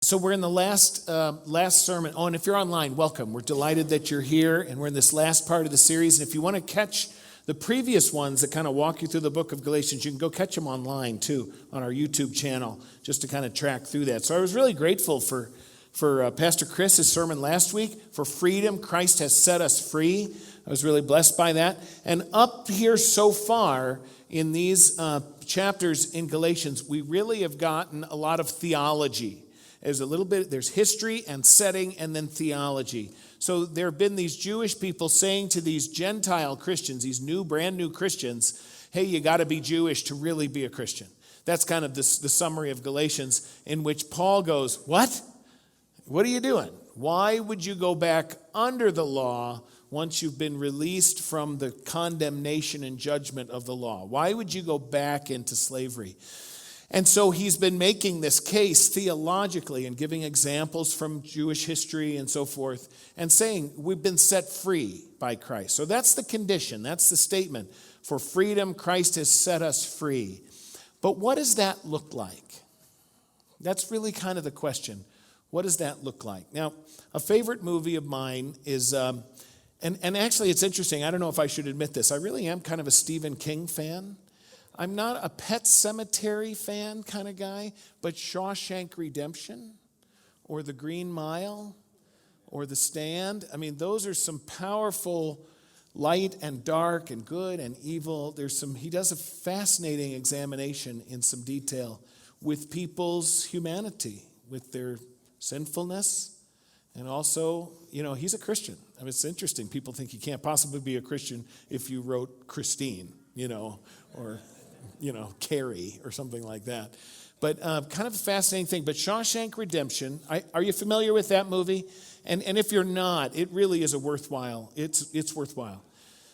So we're in the last sermon. Oh, and if you're online, welcome. We're delighted that you're here, and we're in this last part of the series. And if you want to catch the previous ones that kind of walk you through the book of Galatians, you can go catch them online too on our YouTube channel, just to kind of track through that. So I was really grateful for Pastor Chris's sermon last week. For freedom, Christ has set us free. I was really blessed by that. And up here so far in these chapters in Galatians, we really have gotten a lot of theology. There's history and setting and then theology. So there have been these Jewish people saying to these Gentile Christians, these brand new Christians, hey, you got to be Jewish to really be a Christian. That's kind of the summary of Galatians, in which Paul goes, what? What are you doing? Why would you go back under the law once you've been released from the condemnation and judgment of the law? Why would you go back into slavery? And so he's been making this case theologically and giving examples from Jewish history and so forth, and saying we've been set free by Christ. So that's the condition. That's the statement. For freedom, Christ has set us free. But what does that look like? That's really kind of the question. What does that look like? Now, a favorite movie of mine is, and actually it's interesting. I don't know if I should admit this. I really am kind of a Stephen King fan. I'm not a Pet Sematary fan kind of guy, but Shawshank Redemption or The Green Mile or The Stand, I mean, those are some powerful light and dark and good and evil. He does a fascinating examination in some detail with people's humanity, with their sinfulness, and also, he's a Christian. I mean, it's interesting. People think you can't possibly be a Christian if you wrote Christine, or Carrie or something like that. But kind of a fascinating thing. But Shawshank Redemption, are you familiar with that movie? And if you're not, it really is it's worthwhile.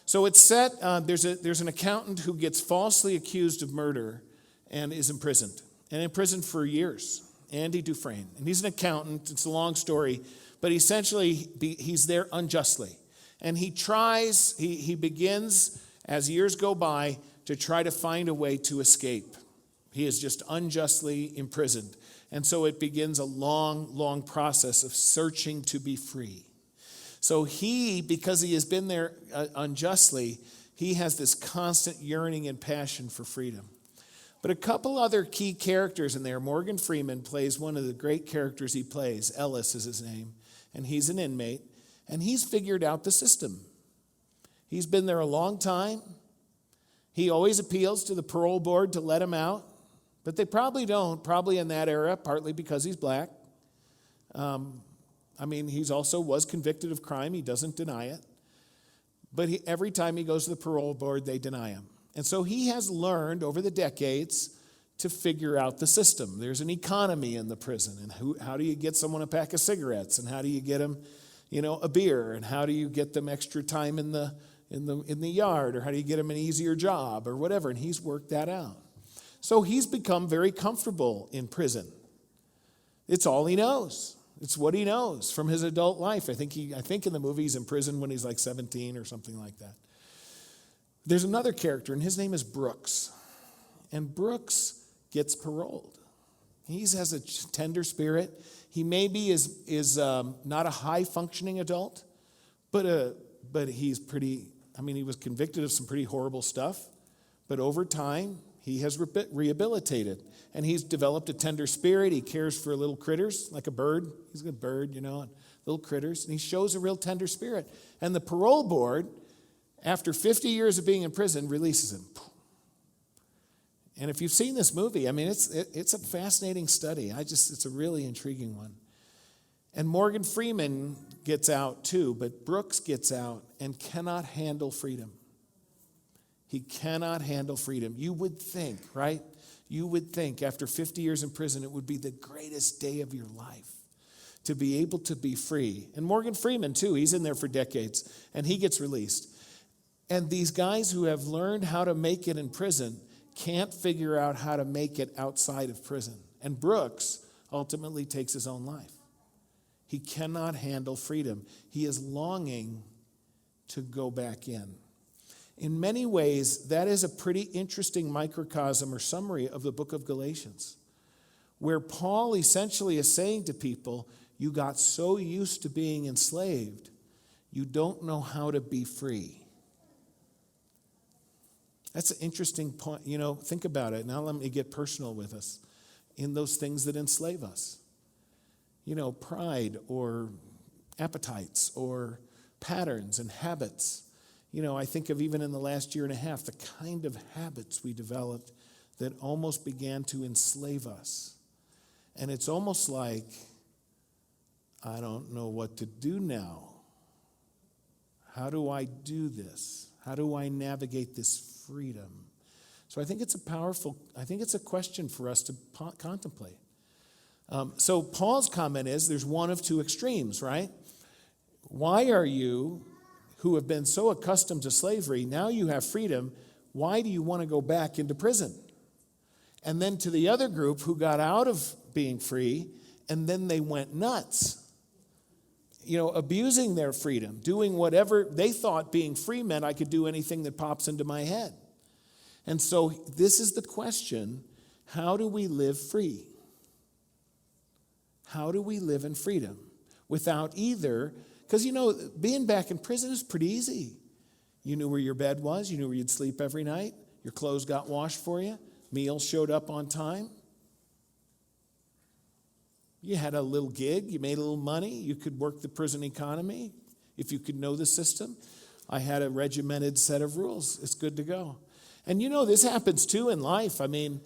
So it's set, there's an accountant who gets falsely accused of murder and is imprisoned. And imprisoned for years. Andy Dufresne. And he's an accountant. It's a long story. But essentially, he's there unjustly. And he begins, as years go by, to try to find a way to escape. He is just unjustly imprisoned. And so it begins a long, long process of searching to be free. So because he has been there unjustly, he has this constant yearning and passion for freedom. But a couple other key characters in there. Morgan Freeman plays one of the great characters he plays. Ellis is his name. And he's an inmate. And he's figured out the system. He's been there a long time. He always appeals to the parole board to let him out, but they probably don't, probably in that era, partly because he's black. He also was convicted of crime. He doesn't deny it. But every time he goes to the parole board, they deny him. And so he has learned over the decades to figure out the system. There's an economy in the prison, and how do you get someone a pack of cigarettes, and how do you get them, a beer, and how do you get them extra time in the yard, or how do you get him an easier job or whatever, and he's worked that out. So he's become very comfortable in prison. It's all he knows. It's what he knows from his adult life. I think in the movie he's in prison when he's like 17 or something like that. There's another character, and his name is Brooks. And Brooks gets paroled. He has a tender spirit. He maybe is not a high-functioning adult, but he's pretty. He was convicted of some pretty horrible stuff, but over time, he has rehabilitated, and he's developed a tender spirit. He cares for little critters, like a bird. He's a good bird, and little critters, and he shows a real tender spirit. And the parole board, after 50 years of being in prison, releases him. And if you've seen this movie, it's a fascinating study. It's a really intriguing one. And Morgan Freeman gets out too, but Brooks gets out and cannot handle freedom. He cannot handle freedom. You would think, right? You would think after 50 years in prison, it would be the greatest day of your life to be able to be free. And Morgan Freeman too, he's in there for decades, and he gets released. And these guys who have learned how to make it in prison can't figure out how to make it outside of prison. And Brooks ultimately takes his own life. He cannot handle freedom. He is longing to go back in. In many ways, that is a pretty interesting microcosm or summary of the book of Galatians. where Paul essentially is saying to people, you got so used to being enslaved, you don't know how to be free. That's an interesting point. Think about it. Now let me get personal with us in those things that enslave us. Pride or appetites or patterns and habits. I think of even in the last year and a half, the kind of habits we developed that almost began to enslave us. And it's almost like, I don't know what to do now. How do I do this? How do I navigate this freedom? So I think it's a question for us to contemplate. So Paul's comment is there's one of two extremes, right? Why are you, who have been so accustomed to slavery, now you have freedom, why do you want to go back into prison? And then to the other group who got out of being free, and then they went nuts, abusing their freedom, doing whatever they thought being free meant. I could do anything that pops into my head. And so this is the question, how do we live free? How do we live in freedom without either? Because, being back in prison is pretty easy. You knew where your bed was. You knew where you'd sleep every night. Your clothes got washed for you. Meals showed up on time. You had a little gig. You made a little money. You could work the prison economy if you could know the system. I had a regimented set of rules. It's good to go. And this happens too in life. I mean,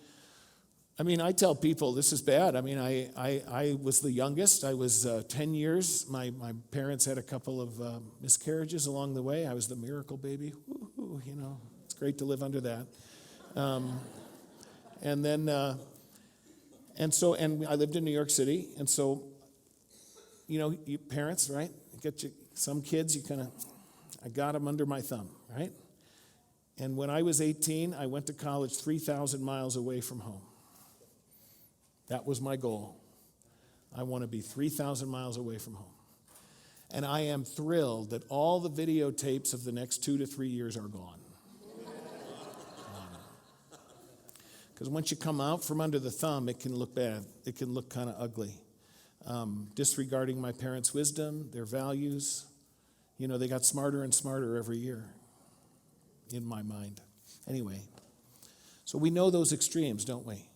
I tell people this is bad. I was the youngest. I was 10 years. My parents had a couple of miscarriages along the way. I was the miracle baby. Woo-hoo, it's great to live under that. And I lived in New York City. And so, you parents, right? Some kids, I got them under my thumb, right? And when I was 18, I went to college 3,000 miles away from home. That was my goal. I want to be 3,000 miles away from home. And I am thrilled that all the videotapes of the next 2 to 3 years are gone. Because once you come out from under the thumb, it can look bad. It can look kind of ugly. Disregarding my parents' wisdom, their values. They got smarter and smarter every year, in my mind. Anyway, so we know those extremes, don't we?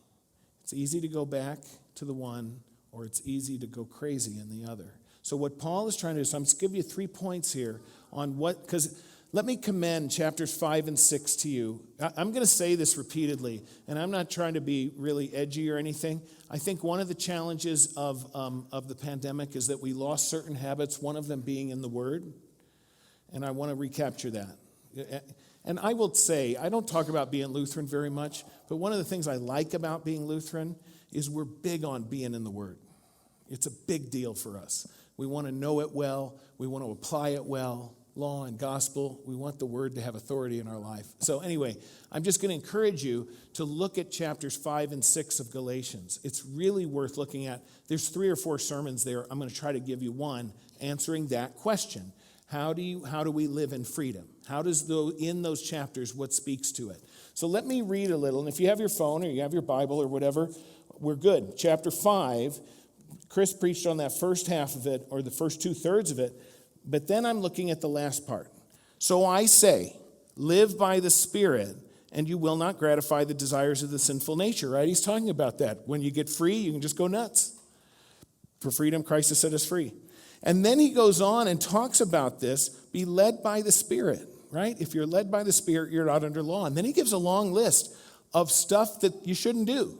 It's easy to go back to the one, or it's easy to go crazy in the other. So what Paul is trying to do, so I'm just give you 3 points here on because let me commend chapters 5 and 6 to you. I'm going to say this repeatedly, and I'm not trying to be really edgy or anything. I think one of the challenges of the pandemic is that we lost certain habits, one of them being in the Word, and I want to recapture that. And I will say, I don't talk about being Lutheran very much, but one of the things I like about being Lutheran is we're big on being in the Word. It's a big deal for us. We want to know it well. We want to apply it well. Law and gospel, we want the Word to have authority in our life. So anyway, I'm just going to encourage you to look at chapters 5 and 6 of Galatians. It's really worth looking at. There's 3 or 4 sermons there. I'm going to try to give you one answering that question. How do we live in freedom? How does in those chapters, what speaks to it? So let me read a little, and if you have your phone or you have your Bible or whatever, we're good. Chapter 5, Chris preached on that first half of it, or the first 2/3 of it, but then I'm looking at the last part. So I say, live by the Spirit, and you will not gratify the desires of the sinful nature, right? He's talking about that. When you get free, you can just go nuts. For freedom, Christ has set us free. And then he goes on and talks about this, be led by the Spirit, right? If you're led by the Spirit, you're not under law. And then he gives a long list of stuff that you shouldn't do.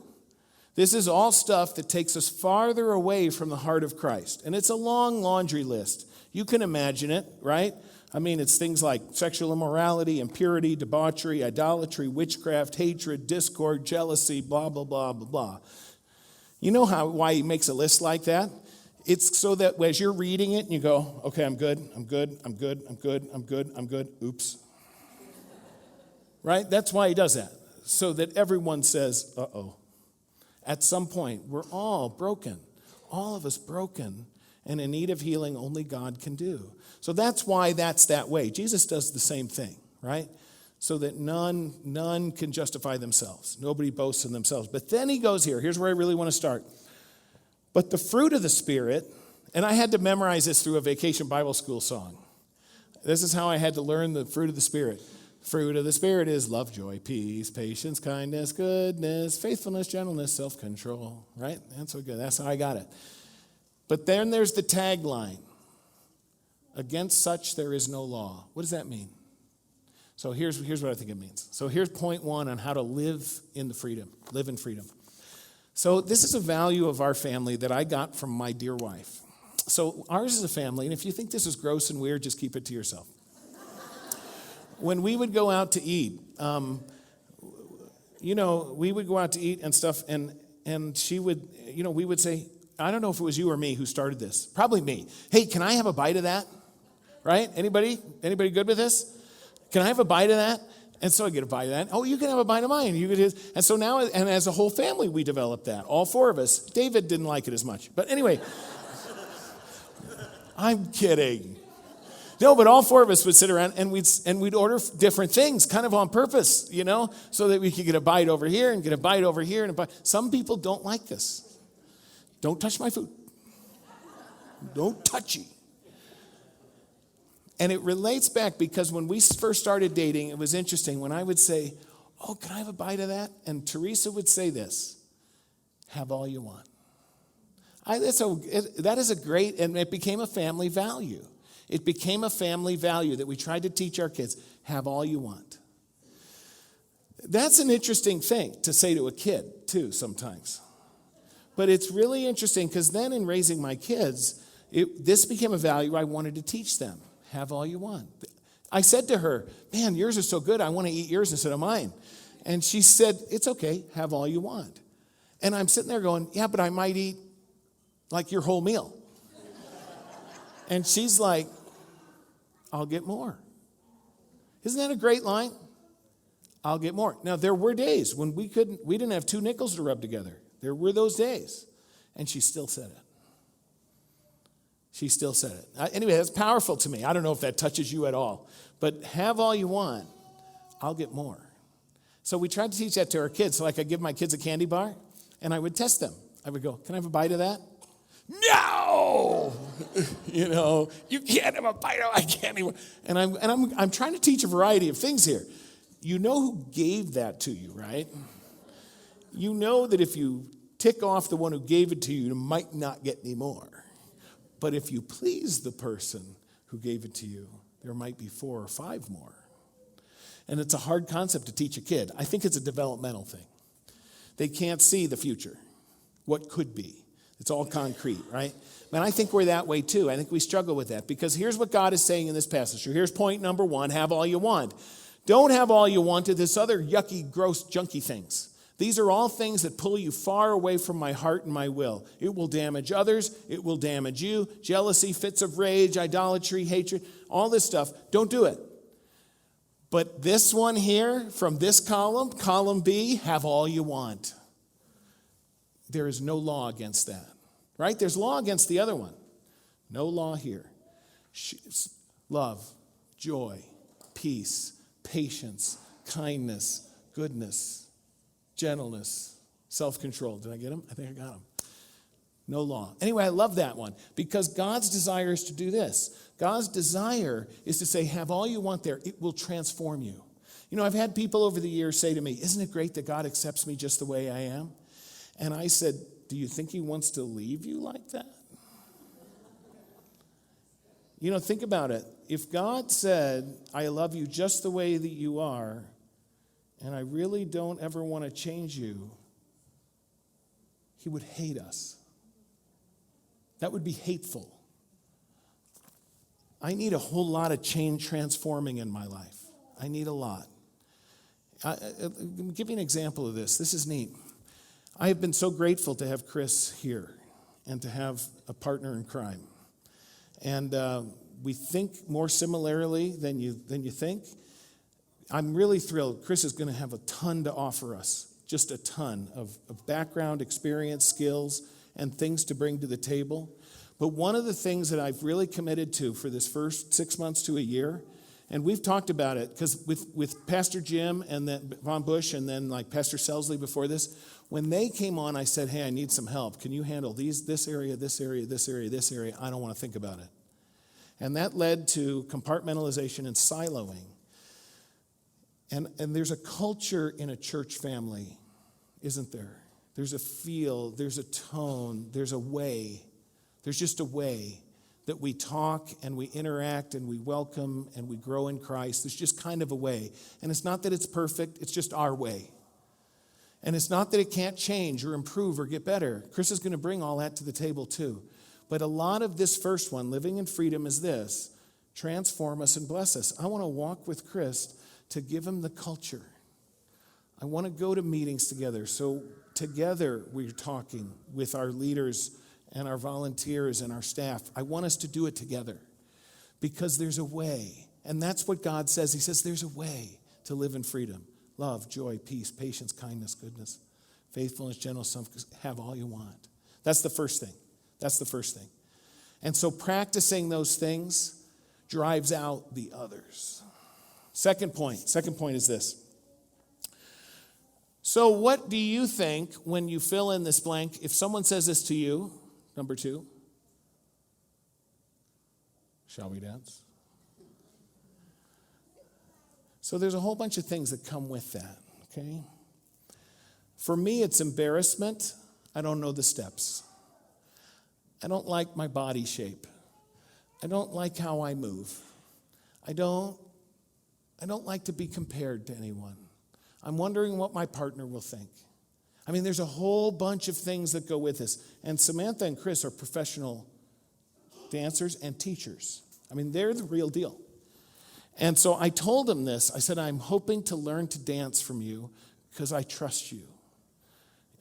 This is all stuff that takes us farther away from the heart of Christ. And it's a long laundry list. You can imagine it, right? It's things like sexual immorality, impurity, debauchery, idolatry, witchcraft, hatred, discord, jealousy, blah, blah, blah, blah, blah. You know why he makes a list like that? It's so that as you're reading it and you go, okay, I'm good. Oops. Right? That's why he does that. So that everyone says, uh-oh. At some point, we're all broken. All of us broken and in need of healing only God can do. So that's why that's that way. Jesus does the same thing, right? so that none can justify themselves. Nobody boasts in themselves. But then he goes here. Here's where I really want to start. But the fruit of the Spirit, and I had to memorize this through a vacation Bible school song. This is how I had to learn the fruit of the Spirit. Fruit of the Spirit is love, joy, peace, patience, kindness, goodness, faithfulness, gentleness, self-control. Right? That's so good. That's how I got it. But then there's the tagline. Against such there is no law. What does that mean? So here's what I think it means. So here's point one on how to live in freedom. So this is a value of our family that I got from my dear wife. So ours is a family, and if you think this is gross and weird, just keep it to yourself. When we would go out to eat, we would go out to eat and stuff, and she would, we would say, I don't know if it was you or me who started this. Probably me. Hey, can I have a bite of that? Right? Anybody good with this? Can I have a bite of that? And so I get a bite of that. Oh, you can have a bite of mine. And so now, and as a whole family, we developed that. All four of us. David didn't like it as much. But anyway, I'm kidding. No, but all four of us would sit around and we'd order different things, kind of on purpose, so that we could get a bite over here and get a bite over here and a bite. Some people don't like this. Don't touch my food. Don't touchy. And it relates back because when we first started dating, it was interesting. When I would say, oh, can I have a bite of that? And Teresa would say this, have all you want. That is a great, and it became a family value. It became a family value that we tried to teach our kids, have all you want. That's an interesting thing to say to a kid, too, sometimes. But it's really interesting because then in raising my kids, this became a value I wanted to teach them. Have all you want. I said to her, man, yours are so good, I want to eat yours instead of mine. And she said, it's okay, have all you want. And I'm sitting there going, yeah, but I might eat like your whole meal. And she's like, I'll get more. Isn't that a great line? I'll get more. Now, there were days when we didn't have 2 nickels to rub together. There were those days. And she still said it. She still said it. Anyway, that's powerful to me. I don't know if that touches you at all. But have all you want, I'll get more. So we tried to teach that to our kids. So like I'd give my kids a candy bar, and I would test them. I would go, can I have a bite of that? No! You can't have a bite of my candy bar. And I'm trying to teach a variety of things here. You know who gave that to you, right? You know that if you tick off the one who gave it to you, you might not get any more. But if you please the person who gave it to you, there might be 4 or 5 more. And it's a hard concept to teach a kid. I think it's a developmental thing. They can't see the future, what could be. It's all concrete, right? And I think we're that way too. I think we struggle with that because here's what God is saying in this passage. So here's point number 1, have all you want. Don't have all you want to this other yucky, gross, junky things. These are all things that pull you far away from my heart and my will. It will damage others. It will damage you. Jealousy, fits of rage, idolatry, hatred, all this stuff. Don't do it. But this one here from this column B, have all you want. There is no law against that, right? There's law against the other one. No law here. Love, joy, peace, patience, kindness, goodness, gentleness, self-control. Did I get them? I think I got them. No law. Anyway, I love that one because God's desire is to do this. God's desire is to say, have all you want there. It will transform you. I've had people over the years say to me, isn't it great that God accepts me just the way I am? And I said, do you think he wants to leave you like that? Think about it. If God said, I love you just the way that you are, and I really don't ever want to change you, he would hate us. That would be hateful. I need a whole lot of change transforming in my life. I need a lot. I'll give you an example of this. This is neat. I have been so grateful to have Chris here and to have a partner in crime. And we think more similarly than you think. I'm really thrilled. Chris is going to have a ton to offer us, just a ton of background, experience, skills, and things to bring to the table. But one of the things that I've really committed to for this first 6 months to a year And we've talked about it because with Pastor Jim and then Von Bush and then like Pastor Selsley before this, when they came on, I said, hey, I need some help. Can you handle this area, this area, this area, this area? I don't want to think about it. And that led to compartmentalization and siloing. And there's a culture in a church family, isn't there? There's a feel, there's a tone, there's a way. There's just a way that we talk and we interact and we welcome and we grow in Christ. There's just kind of a way. And it's not that it's perfect, it's just our way. And it's not that it can't change or improve or get better. Chris is going to bring all that to the table too. But a lot of this first one, living in freedom, is this: transform us and bless us. I want to walk with Chris to give him the culture. I want to go to meetings together. So together we're talking with our leaders and our volunteers and our staff. I want us to do it together because there's a way. And that's what God says. He says there's a way to live in freedom. Love, joy, peace, patience, kindness, goodness, faithfulness, gentleness, have all you want. That's the first thing. That's the first thing. And so practicing those things drives out the others. Second point is this. So what do you think when you fill in this blank? If someone says this to you, number 2, shall we dance? So there's a whole bunch of things that come with that, okay? For me, it's embarrassment. I don't know the steps. I don't like my body shape. I don't like how I move. I don't like to be compared to anyone. I'm wondering what my partner will think. I mean, there's a whole bunch of things that go with this. And Samantha and Chris are professional dancers and teachers. I mean, they're the real deal. And so I told them this. I said, I'm hoping to learn to dance from you because I trust you.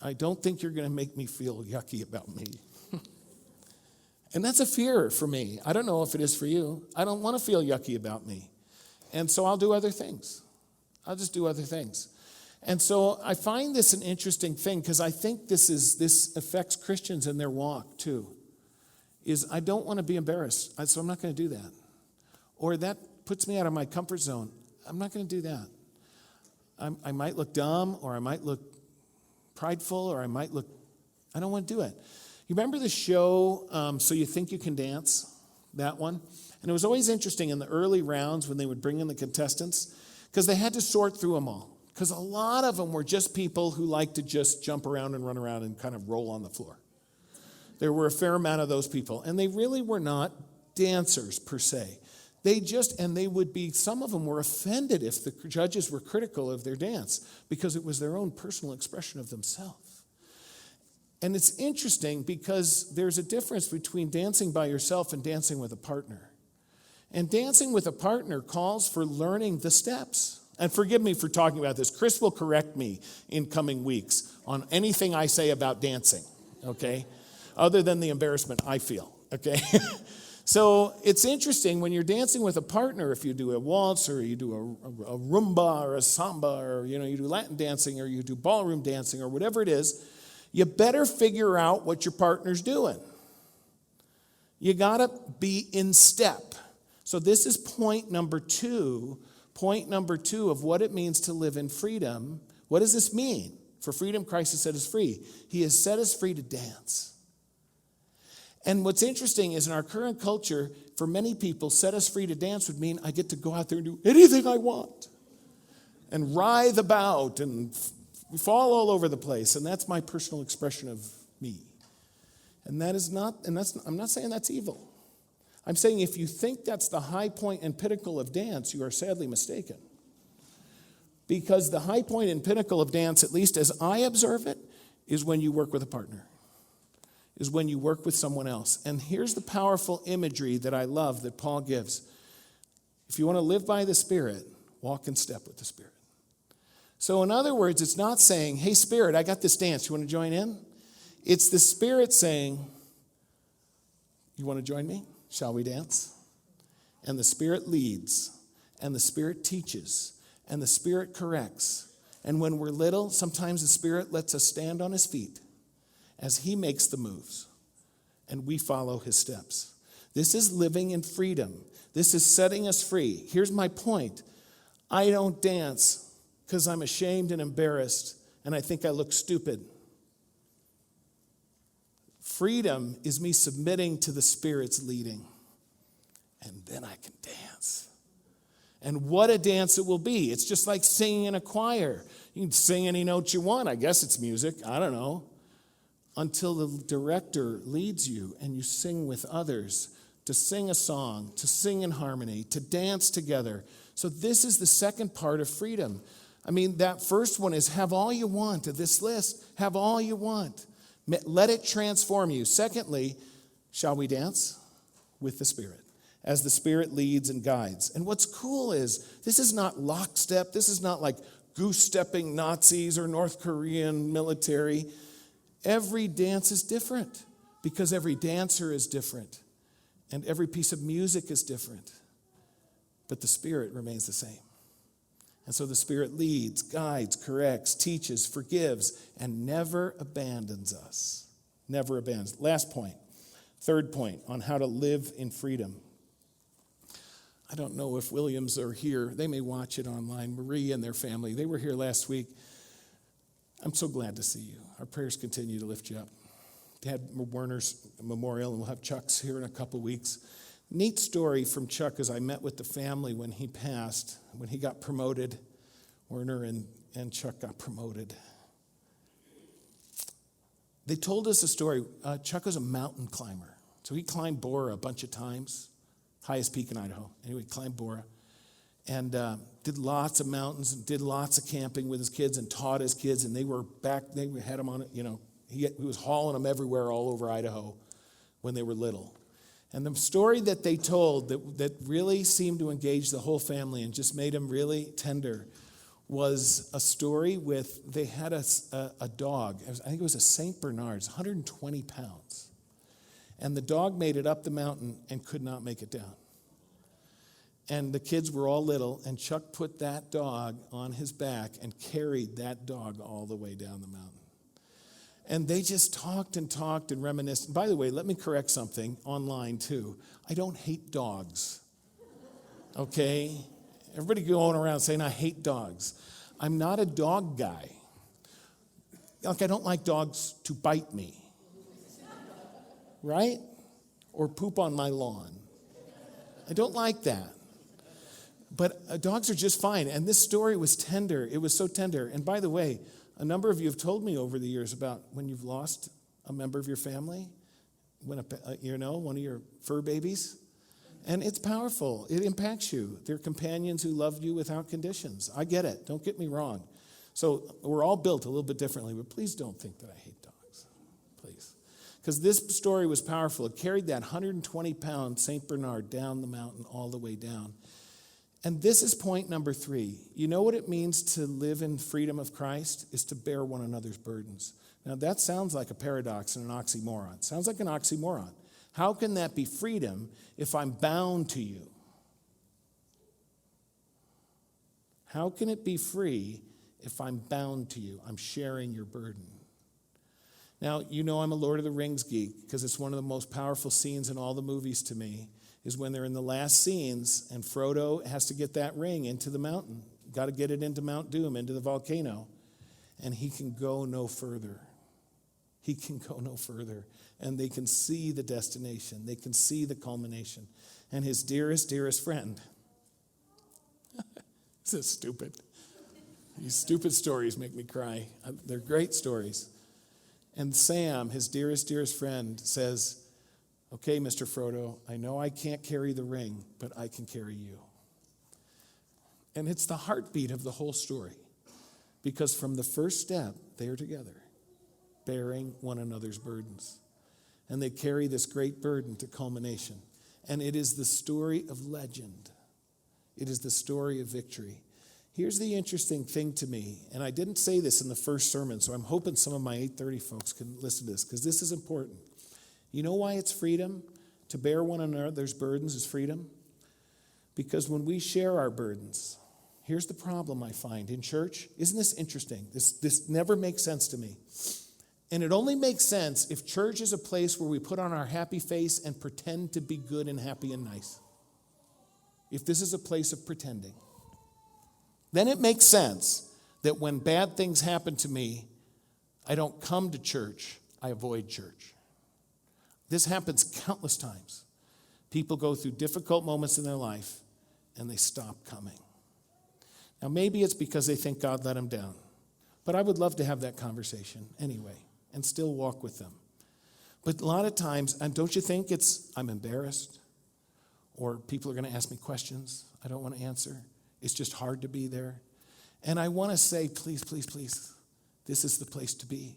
I don't think you're going to make me feel yucky about me. And that's a fear for me. I don't know if it is for you. I don't want to feel yucky about me. And so I'll do other things. I'll just do other things. And so I find this an interesting thing because I think this affects Christians in their walk too. Is I don't want to be embarrassed, so I'm not going to do that. Or that puts me out of my comfort zone. I'm not going to do that. I might look dumb, or I might look prideful, or I don't want to do it. You remember the show, So You Think You Can Dance? That one? And it was always interesting in the early rounds when they would bring in the contestants, because they had to sort through them all. Because a lot of them were just people who like to just jump around and run around and kind of roll on the floor. There were a fair amount of those people. And they really were not dancers per se. Some of them were offended if the judges were critical of their dance because it was their own personal expression of themselves. And it's interesting because there's a difference between dancing by yourself and dancing with a partner. And dancing with a partner calls for learning the steps. And forgive me for talking about this. Chris will correct me in coming weeks on anything I say about dancing, okay? Other than the embarrassment I feel, okay? So it's interesting when you're dancing with a partner, if you do a waltz or you do a rumba or a samba or you do Latin dancing or you do ballroom dancing or whatever it is, you better figure out what your partner's doing. You got to be in step. So this is point number 2 of what it means to live in freedom. What does this mean? For freedom, Christ has set us free. He has set us free to dance. And what's interesting is in our current culture, for many people, set us free to dance would mean I get to go out there and do anything I want and writhe about and fall all over the place. And that's my personal expression of me. And I'm not saying that's evil. I'm saying if you think that's the high point and pinnacle of dance, you are sadly mistaken. Because the high point and pinnacle of dance, at least as I observe it, is when you work with a partner. Is when you work with someone else. And here's the powerful imagery that I love that Paul gives. If you want to live by the Spirit, walk in step with the Spirit. So in other words, it's not saying, hey, Spirit, I got this dance. You want to join in? It's the Spirit saying, you want to join me? Shall we dance? And the Spirit leads, and the Spirit teaches, and the Spirit corrects. And when we're little, sometimes the Spirit lets us stand on His feet as He makes the moves, and we follow His steps. This is living in freedom. This is setting us free. Here's my point. I don't dance because I'm ashamed and embarrassed and I think I look stupid. Freedom is me submitting to the Spirit's leading. And then I can dance. And what a dance it will be. It's just like singing in a choir. You can sing any note you want. I guess it's music. I don't know. Until the director leads you and you sing with others to sing a song, to sing in harmony, to dance together. So this is the second part of freedom. I mean, that first one is have all you want of this list. Have all you want. Let it transform you. Secondly, shall we dance? With the Spirit, as the Spirit leads and guides. And what's cool is this is not lockstep. This is not like goose-stepping Nazis or North Korean military. Every dance is different because every dancer is different and every piece of music is different. But the Spirit remains the same. And so the Spirit leads, guides, corrects, teaches, forgives, and never abandons us. Never abandons. Last point, third point on how to live in freedom. I don't know if Williams are here. They may watch it online. Marie and their family, they were here last week. I'm so glad to see you. Our prayers continue to lift you up. Dad Werner's memorial, and we'll have Chuck's here in a couple weeks. Neat story from Chuck as I met with the family when he passed, when he got promoted. Werner and Chuck got promoted. They told us a story. Chuck was a mountain climber. So he climbed Bora a bunch of times, highest peak in Idaho. Anyway, he climbed Bora and did lots of mountains and did lots of camping with his kids and taught his kids. And they had him on it, he was hauling them everywhere all over Idaho when they were little. And the story that they told that really seemed to engage the whole family and just made them really tender was a story they had a dog. I think it was a St. Bernard's, 120 pounds. And the dog made it up the mountain and could not make it down. And the kids were all little, and Chuck put that dog on his back and carried that dog all the way down the mountain. And they just talked and reminisced. And by the way, let me correct something online too. I don't hate dogs. Okay? Everybody going around saying I hate dogs. I'm not a dog guy. Like I don't like dogs to bite me. Right? Or poop on my lawn. I don't like that. But dogs are just fine. And this story was tender. It was so tender. And by the way, a number of you have told me over the years about when you've lost a member of your family, one of your fur babies. And it's powerful. It impacts you. They're companions who love you without conditions. I get it. Don't get me wrong. So we're all built a little bit differently, but please don't think that I hate dogs. Please. Because this story was powerful. It carried that 120-pound St. Bernard down the mountain all the way down. And this is point number 3. You know what it means to live in freedom of Christ? Is to bear one another's burdens. Now that sounds like a paradox and an oxymoron. Sounds like an oxymoron. How can that be freedom if I'm bound to you? How can it be free if I'm bound to you? I'm sharing your burden. Now, I'm a Lord of the Rings geek because it's one of the most powerful scenes in all the movies to me. Is when they're in the last scenes and Frodo has to get that ring into the mountain. Got to get it into Mount Doom, into the volcano. And he can go no further. He can go no further. And they can see the destination. They can see the culmination. And his dearest, dearest friend. This is stupid. These stupid stories make me cry. They're great stories. And Sam, his dearest, dearest friend, says, okay, Mr. Frodo, I know I can't carry the ring, but I can carry you. And it's the heartbeat of the whole story. Because from the first step, they are together, bearing one another's burdens. And they carry this great burden to culmination. And it is the story of legend. It is the story of victory. Here's the interesting thing to me, and I didn't say this in the first sermon, so I'm hoping some of my 8:30 folks can listen to this, because this is important. You know why it's freedom? To bear one another's burdens is freedom? Because when we share our burdens, here's the problem I find in church. Isn't this interesting? This never makes sense to me. And it only makes sense if church is a place where we put on our happy face and pretend to be good and happy and nice. If this is a place of pretending, then it makes sense that when bad things happen to me, I don't come to church, I avoid church. This happens countless times. People go through difficult moments in their life and they stop coming. Now, maybe it's because they think God let them down. But I would love to have that conversation anyway and still walk with them. But a lot of times, and don't you think I'm embarrassed? Or people are going to ask me questions I don't want to answer. It's just hard to be there. And I want to say, please, please, please, this is the place to be.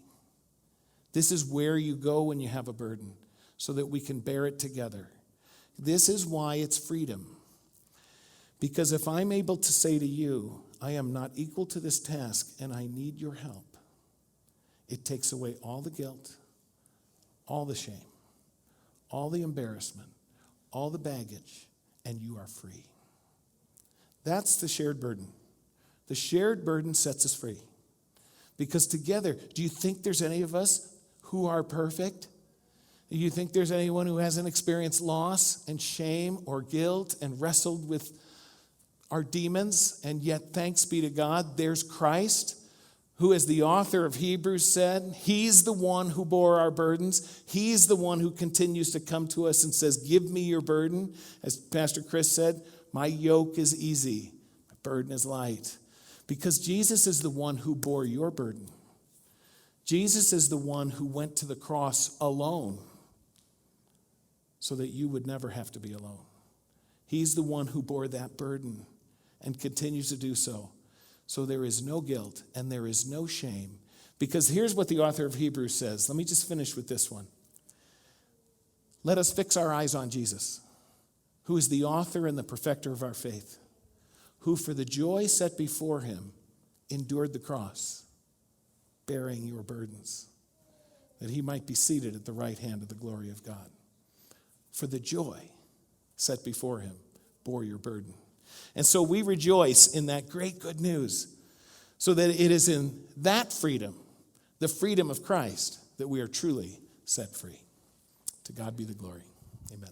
This is where you go when you have a burden so that we can bear it together. This is why it's freedom. Because if I'm able to say to you, I am not equal to this task and I need your help, it takes away all the guilt, all the shame, all the embarrassment, all the baggage, and you are free. That's the shared burden. The shared burden sets us free. Because together, do you think there's any of us who are perfect? Do you think there's anyone who hasn't experienced loss and shame or guilt and wrestled with our demons? And yet, thanks be to God, there's Christ, who, as the author of Hebrews said, he's the one who bore our burdens. He's the one who continues to come to us and says, give me your burden. As Pastor Chris said, my yoke is easy, my burden is light. Because Jesus is the one who bore your burden. Jesus is the one who went to the cross alone so that you would never have to be alone. He's the one who bore that burden and continues to do so. So there is no guilt and there is no shame. Because here's what the author of Hebrews says. Let me just finish with this one. Let us fix our eyes on Jesus, who is the author and the perfecter of our faith, who for the joy set before him endured the cross, bearing your burdens, that he might be seated at the right hand of the glory of God. For the joy set before him bore your burden. And so we rejoice in that great good news, so that it is in that freedom, the freedom of Christ, that we are truly set free. To God be the glory. Amen.